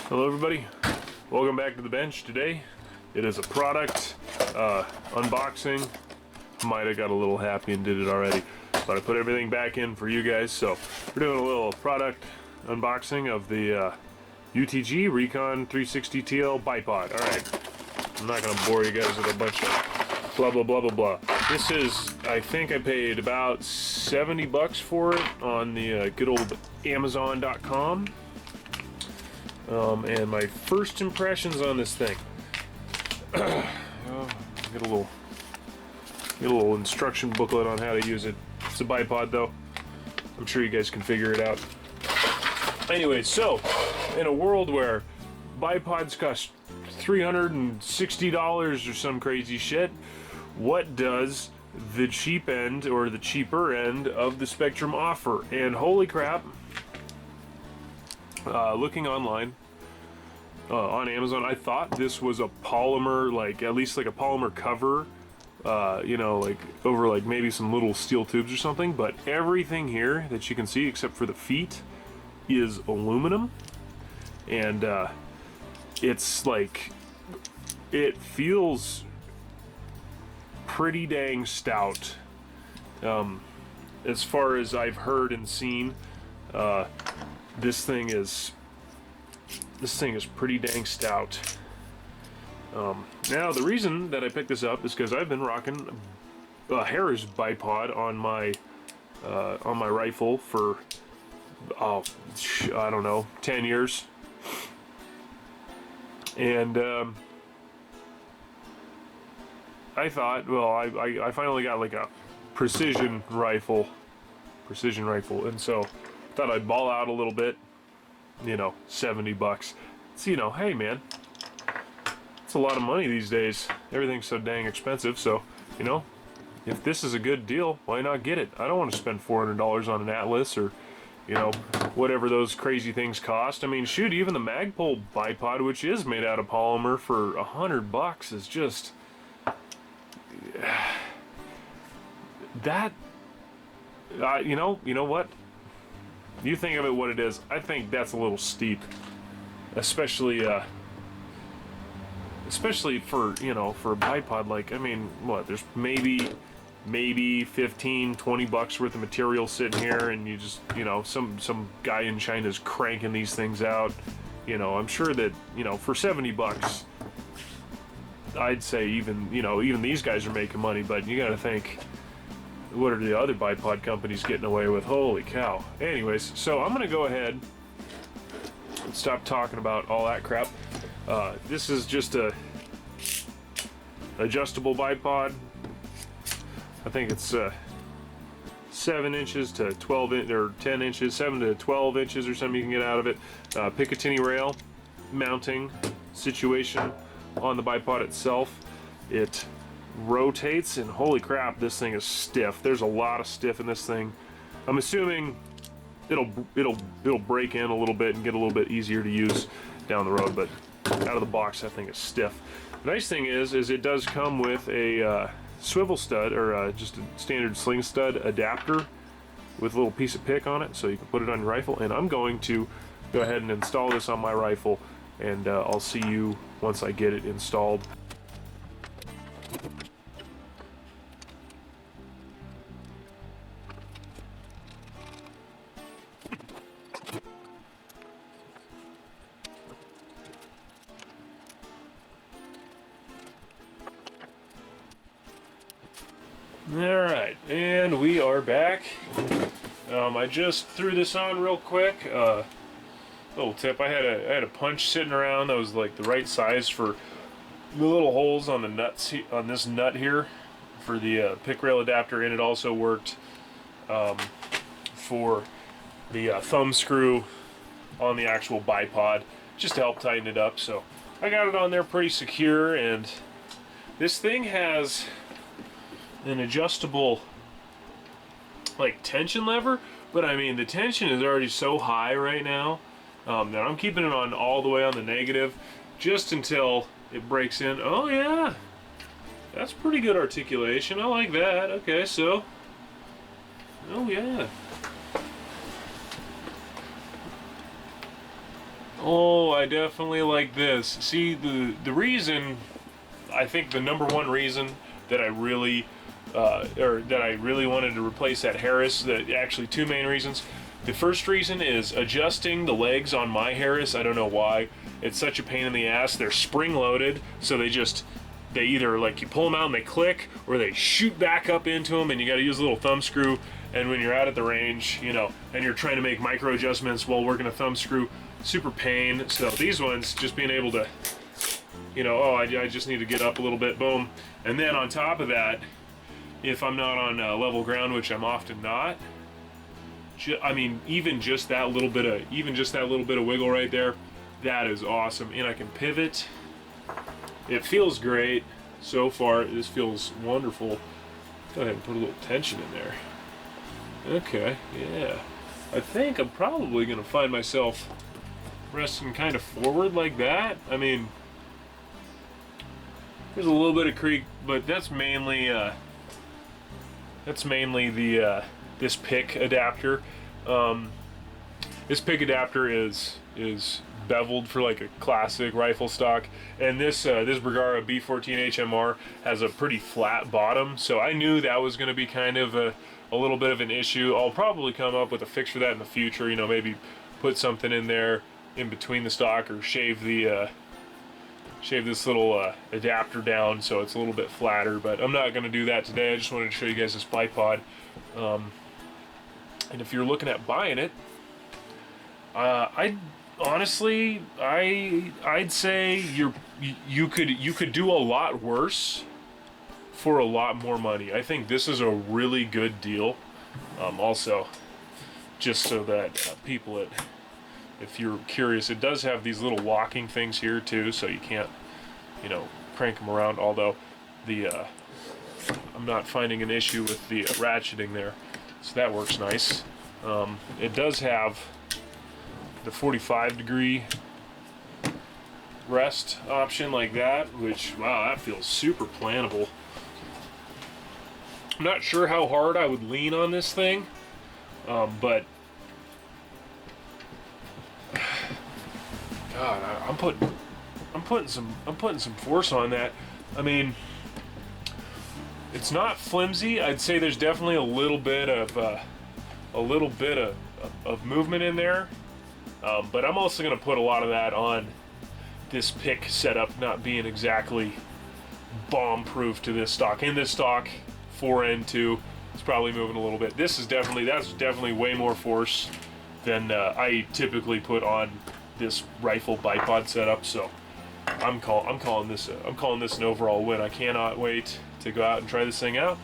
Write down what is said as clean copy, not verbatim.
Hello everybody, welcome back to the bench. Today it is a product unboxing. Might have got a little happy and did it already, but I put everything back in for you guys, so we're doing a little product unboxing of the UTG Recon 360 TL Bipod. Alright, I'm not going to bore you guys with a bunch of blah blah blah blah blah. This is, I think I paid about 70 bucks for it on the good old Amazon.com. And my first impressions on this thing. Get a little instruction booklet on how to use it. It's a bipod though. I'm sure you guys can figure it out. Anyway, so in a world where bipods cost $360 or some crazy shit, what does the cheap end or the cheaper end of the spectrum offer? And holy crap, looking online on Amazon, I thought this was a polymer, like at least like a polymer cover, you know, like over like maybe some little steel tubes or something, but everything here that you can see except for the feet is aluminum, and it's like, it feels pretty dang stout. As far as I've heard and seen, this thing is pretty dang stout. Now the reason that I picked this up is because I've been rocking a Harris bipod on my rifle for I don't know, 10 years, and I thought, well, I finally got like a precision rifle, and so thought I'd ball out a little bit. You know, 70 bucks. So, you know, hey man, it's a lot of money these days. Everything's so dang expensive, so, you know, if this is a good deal, why not get it? I don't want to spend $400 on an Atlas or, you know, whatever those crazy things cost. I mean, shoot, even the Magpul bipod, which is made out of polymer, for 100 bucks is just that, you know what? You think of it what it is, I think that's a little steep, especially for, you know, for a bipod. Like, I mean, what, there's maybe 15, 20 bucks worth of material sitting here, and you just, you know, some guy in China's cranking these things out. You know, I'm sure that, you know, for 70 bucks, I'd say even these guys are making money, but you gotta think, what are the other bipod companies getting away with? Holy cow. Anyways, so I'm gonna go ahead and stop talking about all that crap. This is just a adjustable bipod. I think it's 7 inches to 12 or 10 inches, 7 to 12 inches or something you can get out of it. Picatinny rail mounting situation on the bipod itself. It rotates, and holy crap, this thing is stiff. There's a lot of stiff in this thing. I'm assuming it'll break in a little bit and get a little bit easier to use down the road, but out of the box that thing is stiff. The nice thing is it does come with a swivel stud, or just a standard sling stud adapter with a little piece of pick on it, so you can put it on your rifle. And I'm going to go ahead and install this on my rifle, and I'll see you once I get it installed. Alright, and we are back. I just threw this on real quick. Little tip, I had a punch sitting around that was like the right size for the little holes on the nuts, on this nut here for the pick rail adapter, and it also worked for the thumb screw on the actual bipod, just to help tighten it up. So I got it on there pretty secure, and this thing has an adjustable like tension lever, but I mean the tension is already so high right now that I'm keeping it on all the way on the negative just until it breaks in. Oh yeah, that's pretty good articulation. I like that. Okay, so, oh yeah, Oh, I definitely like this. See, the reason, I think the number one reason that I really, or that I really wanted to replace that Harris, actually two main reasons. The first reason is adjusting the legs on my Harris. I don't know why. It's such a pain in the ass. They're spring loaded, so they either, like, you pull them out and they click, or they shoot back up into them and you got to use a little thumb screw. And when you're out at the range, you know, and you're trying to make micro adjustments while working a thumb screw, super pain. So these ones, just being able to, you know, oh, I just need to get up a little bit, boom. And then on top of that, if I'm not on level ground, which I'm often not, I mean, even just that little bit of wiggle right there, that is awesome. And I can pivot. It feels great so far. This feels wonderful. Go ahead and put a little tension in there. Okay, yeah. I think I'm probably gonna find myself resting kind of forward like that. I mean, there's a little bit of creak, but that's mainly the this pick adapter. This pick adapter is beveled for like a classic rifle stock, and this Bergara B14 HMR has a pretty flat bottom, so I knew that was going to be kind of a little bit of an issue. I'll probably come up with a fix for that in the future, you know, maybe put something in there in between the stock, or shave this little adapter down so it's a little bit flatter, but I'm not going to do that today. I just wanted to show you guys this bipod. And if you're looking at buying it, I'd say you could do a lot worse for a lot more money. I think this is a really good deal. Also, just so that people, if you're curious, it does have these little locking things here too, so you can't, you know, crank them around. Although I'm not finding an issue with the ratcheting there, so that works nice. It does have the 45-degree rest option like that, which, wow, that feels super plannable. I'm not sure how hard I would lean on this thing, but God, I'm putting some force on that. I mean, it's not flimsy. I'd say there's definitely a little bit of movement in there, but I'm also going to put a lot of that on this pick setup not being exactly bomb-proof to this stock. In this stock, 4N2, it's probably moving a little bit. That's definitely way more force than I typically put on this rifle bipod setup. So I'm calling this an overall win. I cannot wait to go out and try this thing out.